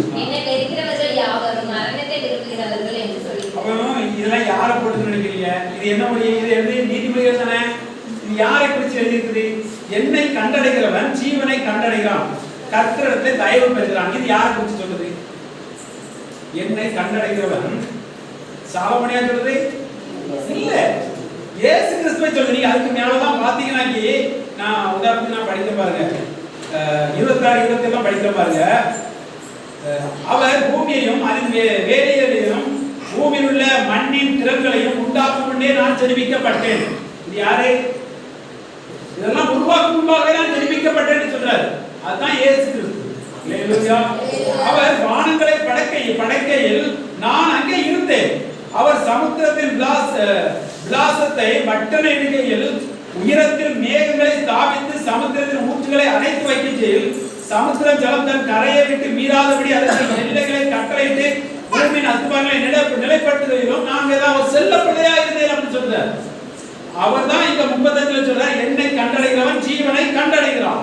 என்னை வெறுக்கிறவர்கள் யாவரும் மரணத்தை விரும்புகிறவர்கள் என்று சொல்லியிருக்கிறார். இதெல்லாம் யாரை போட்டு நினைக்கிறீங்க? இது என்ன மொழி? இது எழுதி நீதிமொழிகள் தானே. இது யாரை குறித்து எழுதியிருக்குது? என்னை கண்டடைகிறவன் ஜீவனை கண்டடைகிறான், கர்த்தரிடத்தில் தயவு பெறுகிறான். இது யாரை குறித்து சொல்லுது? என்னை கண்டடைகிறவன் சாலமோனியா சொல்லுது இல்ல, இயேசு கிறிஸ்துவை சொல்லுது. நீங்க அதுக்கு மேலதான் பாத்தீங்கன்னா, நான் உதாரணத்துக்கு நான் படிக்க பாருங்க, 26, 27 படிக்க பாருங்க. அவர் பூமியையும் அதன் வேலைகளையும் பூமியில் உள்ள மண்ணின் திறன்களையும் உண்டாக்கும் முன்னே நான் ஜெனிப்பிக்கப்பட்டேன். இது யாரு? இதெல்லாம் உருவாக்கும் முன்பாக நான் ஜெனிப்பிக்கப்பட்டேன்னு சொல்றாரு. அதுதான் இயேசு கிறிஸ்து. அல்லேலூயா. அவர் வானங்களை படைக்கையில் நான் அங்கே இருந்தேன். அவர் சமுத்திரத்தின் விலாசத்தை வட்டன எண்ணிக்கையில் உயரத்தில் மேகங்களை ஸ்தாபித்து சமுத்திரத்தின் ஊற்றுகளை அணைத்து வைக்கையில் சமுத்திர ஜலம் தன் கரையை விட்டு மீறாதபடி அதற்கு எல்லைகளை கட்டளையிட்டு பூமியின் அஸ்திபாரங்களை நிலைப்படுத்துவதிலும் நான் ஏதாவது செல்ல பிள்ளையா இருந்தேன் அப்படின்னு சொல்றார். அவர் தான் இங்க 35 சொல்றார், என்னை கண்டடைகிறவன் ஜீவனை கண்டடைகிறான்,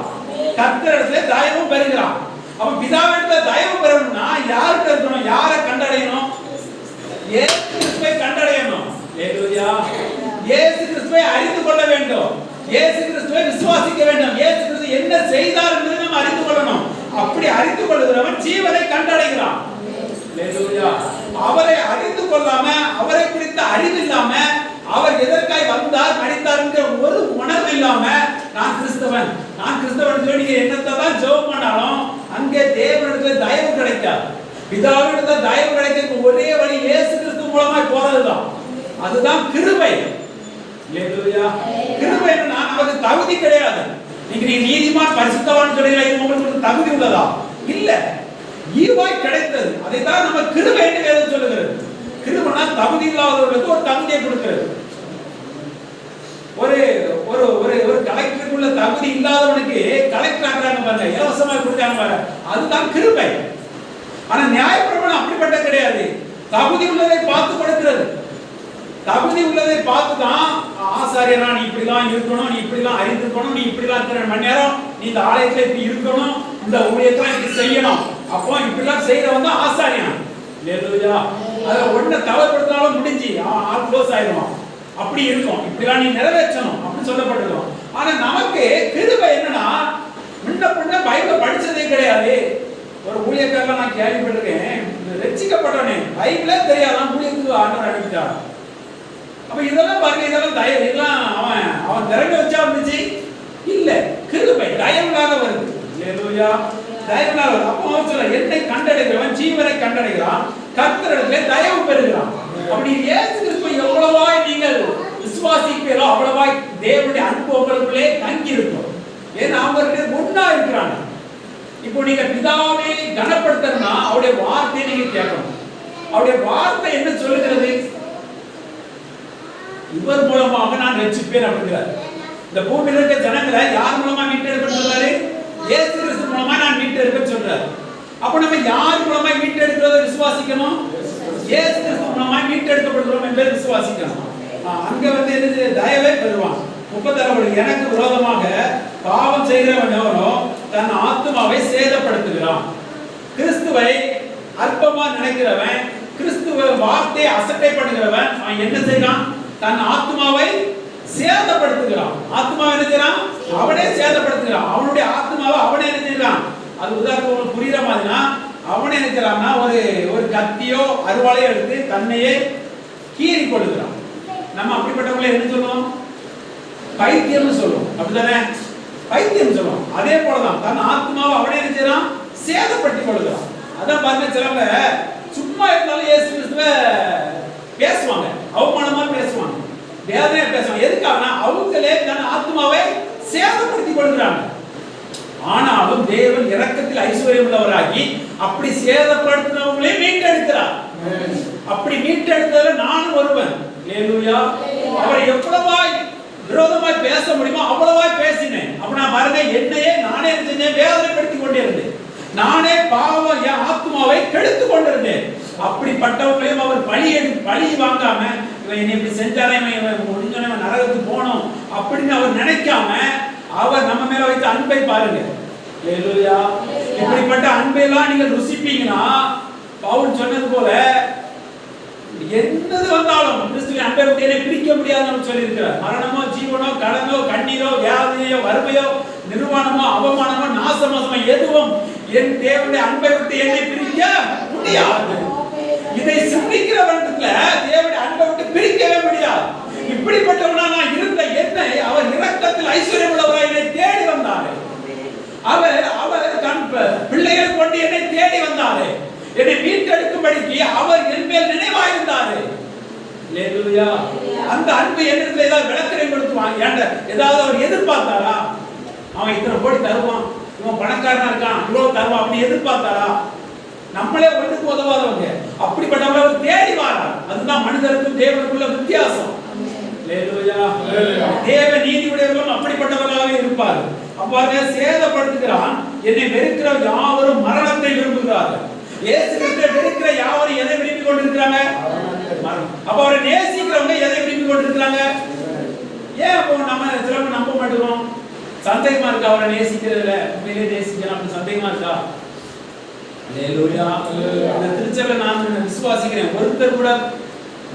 கர்த்தரிடத்திலே தயவு பெறுகிறான். அப்ப பிதாவிடத்துல தயவு பெறணும்னா யார்கிட்ட இருக்கணும்? யாரை கண்டடையணும்? இயேசு கிறிஸ்துவை கண்டடையணும். அல்லேலூயா. இயேசு கிறிஸ்துவை அறிந்து கொள்ள வேண்டும், இயேசு கிறிஸ்துவை விசுவாசிக்க வேண்டும். இயேசு கிறிஸ்து என்ன செய்தார் என்பதை நாம் அறிந்து கொள்ளணும். அப்படி அறிந்து கொள்ளுகிறவன் ஜீவனை கண்டடைகிறான். அல்லேலூயா. அவரை அறிந்து கொள்ளாம, அவரை குறித்த அறிவு இல்லாம, அவர் எதற்காய் வந்தார் மரித்தார் என்கிற ஒரு உணர்வு இல்லாம நான் கிறிஸ்தவன் சொல்லி என்னத்தை தான் ஜெபம் பண்ணாலும் அங்கே தேவனிடத்துல தயவு கிடைக்காது. பிதாவிடத்துல தயவு கிடைக்க ஒரே வழி இயேசு கிறிஸ்து மூலமாய் போறதுதான். அதுதான் கிருபை. அல்லேலூயா. கிருபை என்னன்னா நமக்கு தகுதி கிடையாது. நீங்க நீதிமான் பரிசுத்தவான் சொல்றீங்களா, இது உங்களுக்கு தகுதி உள்ளதா? இல்ல, ஈவாய் கிடைத்தது. அதை தான் நம்ம கிருபை என்று வேதம் சொல்லுகிறது. கிருபைனா தகுதி இல்லாதவர்களுக்கு ஒரு தகுதியை கொடுக்கிறது. ஒரு ஒரு ஒரு கலெக்டருக்குள்ள தகுதி இல்லாதவனுக்கு கலெக்டர் ஆக்குறாங்க பாருங்க, இலவசமா கொடுக்காங்க பாருங்க, அதுதான் கிருபை. ஆனா நியாயப்பிரமாணம் அப்படிப்பட்ட கிடையாது. தகுதி உள்ளதை பார்த்து கொடுக்கிறது. தகுதி உள்ளதை பார்த்து தான் ஆசாரியனா நீ இப்படிலாம் இருக்கணும், நீ இப்படிலாம் அறிந்துக்கணும், நீ இப்படிலாம் இத்தனை மணி நேரம் நீ இந்த ஆலயத்துல இப்படி இருக்கணும், இந்த ஊழியத்தை இப்படி செய்யணும், அப்போ இப்படிலாம் செய்யறவன் தான் ஆசாரியன். அல்லேலூயா. அதுல ஒண்ணு தவறுபடுத்தினாலும் முடிஞ்சு ஆல் க்ளோஸ் ஆயிடுவான். அப்படி இருக்கும், இப்படிலாம் நீ நிறைவேற்றணும் அப்படின்னு சொல்லப்பட்டிருக்கோம். ஆனா நமக்கு கிருபை என்னன்னா, முன்ன பின்ன பைபிள் படிச்சதே கிடையாது. ஒரு ஊழியக்காரலாம் நான் கேள்விப்பட்டிருக்கேன், ரட்சிக்கப்பட்டவனே பைபிளே தெரியாதான் ஊழியத்துக்கு ஆண்டவர் அனுப்பிட்டார். அப்ப இதெல்லாம் பாருங்க, இதெல்லாம் தயவு, இதெல்லாம் அவன் திறமை வச்சா இருந்துச்சு இல்ல, கிருபை தயவுனாக வருது. அல்லேலூயா. தயவுனாக வருது. அப்போ அவன் சொல்ல, என்னை கண்டடைகிறவன் ஜீவனை கண்டடைகிறான், கர்த்தரிடத்திலே தயவு பெறுகிறான். அப்படி இயேசு கிறிஸ்துவை எவ்வளவாய் நீங்கள் விசுவாசிப்பீரோ அவ்வளவாய் தேவனுடைய அன்பு உங்களுக்குள்ளே தங்கி இருக்கும். ஏன்னா அவர்களுடைய ஒண்ணா இருக்கிறாங்க. இப்போ நீங்க பிதாவை கனப்படுத்தணும்னா அவருடைய வார்த்தையை நீங்க கேட்கணும். அவருடைய வார்த்தை என்ன சொல்லுகிறது? இவர் மூலமாக நான் ரட்சிப்பேன் அப்படிங்கிறார். இந்த பூமியில் இருக்க ஜனங்களை யார் மூலமா மீட்டெடுப்பேன்னு சொல்றாரு? இயேசு கிறிஸ்து மூலமா நான் மீட்டெடுப்பேன்னு சொல்றாரு. அப்ப நம்ம யார் மூலமா மீட்டெடுக்கிறத விசுவாசிக்கணும்? இயேசு கிறிஸ்து மூலமா மீட்டெடுக்கப்படுகிறோம் என்பதை விசுவாசிக்கணும். அங்க என்ன தயவே பெறுவான். 36 எனக்கு விரோதமாக பாவம் செய்கிறவன் எவனோ தன் ஆத்துமாவை சேதப்படுத்துகிறான். கிறிஸ்துவை அற்பமா நினைக்கிறவன், கிறிஸ்துவ வார்த்தையை அசட்டை பண்ணுகிறவன் அவன் என்ன செய்யறான்? தன் ஆத்மாவை சேதப்படுத்துகிறான். ஆத்மாவை என்ன செய்யறான்? அவனே சேதப்படுத்துகிறான். அவனுடைய ஆத்மாவை அவனே என்ன செய்யறான்? அது உதாரணத்துக்கு புரியுற மாதிரினா, அவனே என்ன செய்யறான்னா ஒரு கத்தியோ அருவாளையோ எடுத்து தன்னையே கீறி கொள்ளுகிறான். நம்ம அப்படிப்பட்டவங்களை என்ன சொல்லுவோம்? பைத்தியம்னு சொல்லுவோம். அப்படிதானே? பைத்தியம் சொல்லுவோம். அதே போலதான் தன் ஆத்மாவை அவனே என்ன செய்யறான்? சேதப்படுத்தி கொள்ளுகிறான். அதான் பாருங்க, சிலவங்க சும்மா இருந்தாலும் இயேசு கிறிஸ்துவ பேசுவாங்க, அவமானமா பேசுவாங்க, வேதனையா பேசுவாங்க. எதுக்காகனா அவங்களே தன் ஆத்மாவை சேதப்படுத்தி கொள்கிறாங்க. ஆனாலும் தேவன் இரக்கத்தில் ஐஸ்வர்யம் உள்ளவராகி அப்படி சேதப்படுத்தினவங்களே மீட்டெடுக்கிறார். அப்படி மீட்டெடுத்ததுல நானும் ஒருவன். அல்லேலூயா. அவரை எவ்வளவாய் விரோதமாய் பேச முடியுமோ அவ்வளவாய் பேசினேன். அப்ப நான் பாருங்க, என்னையே நானே செஞ்சேன், வேதனைப்படுத்தி கொண்டே இருந்தேன். நானே பாவம் என் ஆத்மாவை கெடுத்து கொண்டிருந்தேன். அப்படிப்பட்டவங்களையும் அவர் பழி வாங்காம, இவன் என்னை இப்படி செஞ்சாலே முடிஞ்சோன்னு நரகத்துக்கு போகணும் அப்படின்னு அவர் நினைக்காம, அவர் நம்ம மேல வைத்த அன்பை பாருங்க. ஹalleluya. இப்படிப்பட்ட அன்பெல்லாம் நீங்க ருசிப்பீங்கன்னா பவுல் சொன்னது போல என்னது வந்தாலும் கிறிஸ்துவின் அன்பை விட்டு என்னை பிரிக்க முடியாதுன்னு சொல்லியிருக்கிறார். மரணமோ ஜீவனோ கடனோ கண்ணீரோ வியாதியோ வறுமையோ நிர்வாணமோ அவமானமோ நாசமோசமோ எதுவும் என் தேவனுடைய அன்பை விட்டு என்னை பிரிக்க முடியாது. இதை சிந்திக்கிறவன்ல தேவனுடைய அன்பை விட்டு பிரிக்கவே முடியாது. இப்படிப்பட்டவனா நான் இருந்த என்னை அவர் இரக்கத்தில் ஐஸ்வர்யம் உள்ளவராய் என்னை தேடி வந்தாரே. அவர் தன் பிள்ளைகள் கொண்டு என்னை தேடி வந்தாரே. என்னை மீட்டெடுக்கும்படிக்கு அவர் என் மேல் நினைவாயிருந்தாரே. ஹalleluya. அந்த அன்பு என்னிடத்துல ஏதாவது விளக்கரை கொடுத்துவாங்க. ஏதாவது அவர் எதிர்பார்த்தாரா? அவன் இத்தனை கோடி தருவான், இவன் பணக்காரனா இருக்கான், இவ்வளவு தருவான் அப்படி எதிர்பார்த்தாரா? நம்மளே ஒன்றுக்கு உதவாதவங்க அப்படிப்பட்டவங்க அவர் தேடி வாரார். அதுதான் மனிதருக்கும் தேவனுக்குள்ள வித்தியாசம். ஹalleluya. தேவ நீதியுடையவர்களும் அப்படிப்பட்டவர்களாகவே இருப்பார். அவ்வாறு சேதப்படுத்துகிறான். என்னை வெறுக்கிற யாவரும் மரணத்தை விரும்புகிறார்கள். இயேசு கிறிஸ்துவை வெறுக்கிற யாவரும் எதை விரும்பிக் கொண்டிருக்கிறாங்க? மரணம். அப்ப அவரை நேசிக்கிறவங்க எதை விரும்பிக் கொண்டிருக்கிறாங்க? ஏன் அப்போ நம்ம சிலப்ப நம்ப மாட்டோம்? சந்தேகமா இருக்கா அவரை நேசிக்கிறதுல? உண்மையிலே நேசிக்கலாம் அப்படி சந்தேகமா இருக்கா? ஹalleluya. அந்த திருச்சபை நான் விசுவாசிக்கிறேன். ஒருத்தர் கூட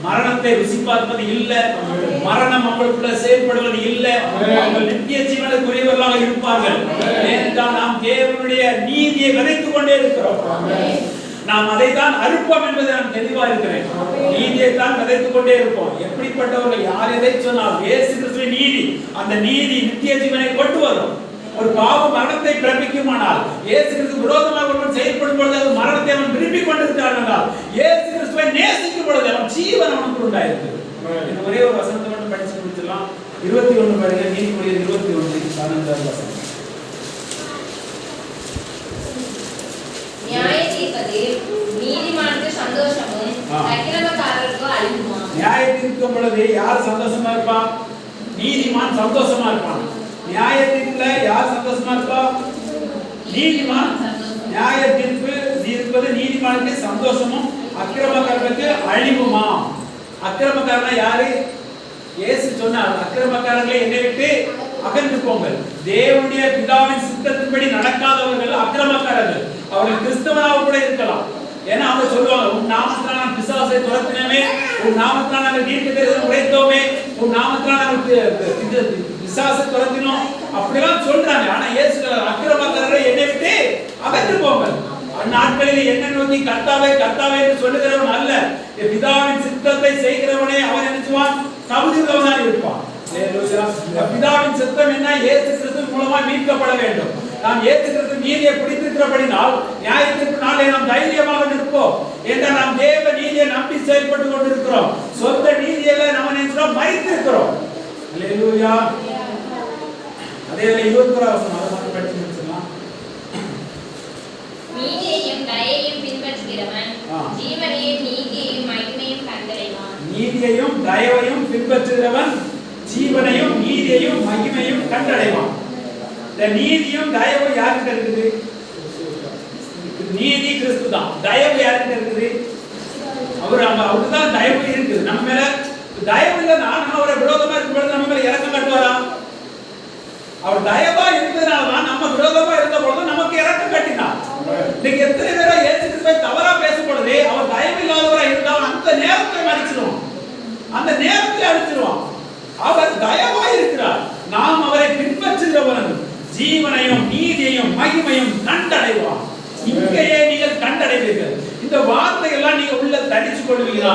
மரணத்தை ருசி பார்ப்பது இல்ல, மரணம் அவங்களுக்குள்ள செயல்படுவது இல்ல. அவர்கள் நித்திய ஜீவனுக்குரியவர்களாக இருப்பார்கள். ஏனென்றால் நாம் தேவனுடைய நீதியை விதைத்துக் கொண்டே இருக்கிறோம். நாம் அதை தான் அறுப்போம் என்பதை நான் தெளிவா இருக்கிறேன். நீதியை தான் விதைத்துக் கொண்டே இருப்போம். எப்படிப்பட்டவர்கள் யார் எதை சொன்னால் இயேசு கிறிஸ்துவின் நீதி, அந்த நீதி நித்திய ஜீவனை கொண்டு வரும். ஒரு பாவம் மரணத்தை பிறப்பிக்குமானால் இயேசு கிறிஸ்து விரோதமாக ஒருவன் செயல்படும் பொழுது அது மரணத்தை அவன் விரும்பிக் கொண்டிருக்கிறான் என்றால் இயேசு கிறிஸ்துவை நேசிக்கும் பொழுது அவன் ஜீவன் அவனுக்கு உண்டாயிருக்கு. இந்த ஒரே ஒரு வசனத்தை மட்டும் படிச்சு முடிச்சிடலாம். 21 பாருங்க. நீதிமொழிகள் 21 12 வசனம். நியாய தீர்ப்பதில் நீதிமானுக்கு சந்தோஷமும் அக்கிரமக்காரருக்கு அழிவுமா. நியாய தீர்க்கும் பொழுது யார் சந்தோஷமா இருப்பா? நீதிமான் சந்தோஷமா இருப்பான். நியாய தீர்ப்புல யார் சந்தோஷமா இருப்பா? நீதிமான். நியாய தீர்ப்பு தீர்ப்பது நீதிமானுக்கு சந்தோஷமும் அக்கிரமக்காரனுக்கு அழிவுமா. அக்கிரமக்காரனா யாரு? இயேசு சொன்னார், அக்கிரமக்காரர்களை என்னை விட்டு அகன்று போங்கள். தேவனுடைய பிதாவின் சித்தத்தின்படி நடக்காதவர்கள் அக்கிரமக்காரர்கள். அவர்கள் கிறிஸ்தவனாக கூட இருக்கலாம். ஏன்னா அவங்க சொல்லுவாங்க, உன் நாமத்தினால் நான் பிசாசை துரத்தினோமே, உன் நாமத்தினால் நாங்கள் தீர்க்கதரிசனம் உரைத்தோமே, உன் நாமத்தினால் நாங்கள் பிசாசை துரத்தினோம் அப்படிலாம் சொல்றாங்க. ஆனா இயேசு அக்கிரமக்காரரை என்னை விட்டு அகன்று போங்கள். அந்நாட்களில் என்ன நோக்கி கர்த்தாவே கர்த்தாவே என்று சொல்லுகிறவன் அல்ல, பிதாவின் சித்தத்தை செய்கிறவனே அவன் நினைச்சுவான் தகுதியுள்ளவனாக இருப்பான். பிதாவின் சித்தம் என்ன? இயேசு கிறிஸ்து மூலமா மீட்கப்பட வேண்டும். நாம் இயேசு கிறிஸ்து நீதியை பிடித்திருக்கிறபடினால் நியாயத்திற்கு நாளை நாம் தைரியமாக நிற்போம். என்றால் நாம் தேவ நீதியை நம்பி செயல்பட்டு கொண்டிருக்கிறோம். சொந்த நீதியில நம்ம நினைக்கிறோம் மறித்திருக்கிறோம். ஹalleluya. அதே 21 வசனம் அதை மட்டும் படிச்சு முடிச்சிடலாம். நீதியையும் தயையும் பின்பற்றுகிறவன் ஜீவனையும் நீதியையும் மகிமையும் கண்டடைவான். நீதியையும் தயவையும் பின்பற்றுகிறவன் ஜீவனையும் நீதியையும் மகிமையும் கண்டடைவான். இந்த நீதியும் தயவும் யாருக்கு இருக்குது? நீதி கிறிஸ்து தான். தயவு யாருக்கு இருக்குது? அவருக்கு தான் தயவு இருக்குது. நம்ம மேல தயவு இல்லைன்னா நம்ம அவரை விரோதமா இருக்கும் பொழுது நம்ம மேல இறக்கம் காட்டுவாரா? அவர் தயவா இருந்ததுனாலதான் நம்ம விரோதமா இருந்த பொழுது நமக்கு இறக்கம் காட்டினார். இன்னைக்கு எத்தனை பேரா இயேசு கிறிஸ்துவை தவறா பேசும் பொழுது அவர் தயவு இல்லாதவரா இருந்தால் அந்த நேரத்தில் அடிச்சிருவோம், அந்த நேரத்தில் அடிச்சிருவோம். அவர் தயவா இருக்கிறார். நாம் அவரை பின்பற்றுகிறவர்கள் ஜீவனையும் நீதியையும் மகிமையும் கண்டடைவான். இங்கேயே நீங்கள் கண்டடைவீர்கள். இந்த வார்த்தைகள்லாம் நீங்க உள்ள தடிச்சு கொள்வீங்களா?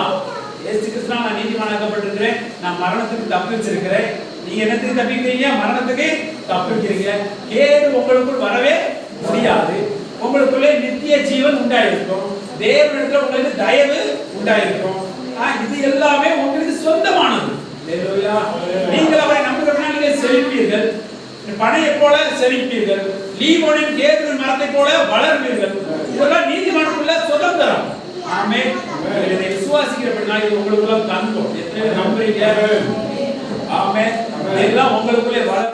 இயேசு கிறிஸ்து நான் நீதிமானாக்கப்பட்டிருக்கிறேன், நான் மரணத்துக்கு தப்பிச்சிருக்கிறேன். நீங்க என்னத்துக்கு தப்பிக்கிறீங்க? மரணத்துக்கு தப்பிக்கிறீங்க. கேடு உங்களுக்குள் வரவே முடியாது. உங்களுக்குள்ளே நித்திய ஜீவன் உண்டாயிருக்கும். தேவனிடத்தில் உங்களுக்கு தயவு உண்டாயிருக்கும். இது எல்லாமே உங்களுக்கு சொந்தமானது. நீங்கள் அவரை நம்புகிறவர்கள் நீங்கள் செழிப்பீர்கள், பனையை போல செழிப்பீர்கள், லீபோனின் கேதுரு மரத்தை போல வளர்வீர்கள். இதெல்லாம் நீதிமானுக்குள்ள சுதந்திரம். ஆமென். இதை விசுவாசிக்கிறபடினால் இது உங்களுக்குள்ள தங்கும். எத்தனை நம்புறீங்க? ஆமென். இதெல்லாம் உங்களுக்குள்ளே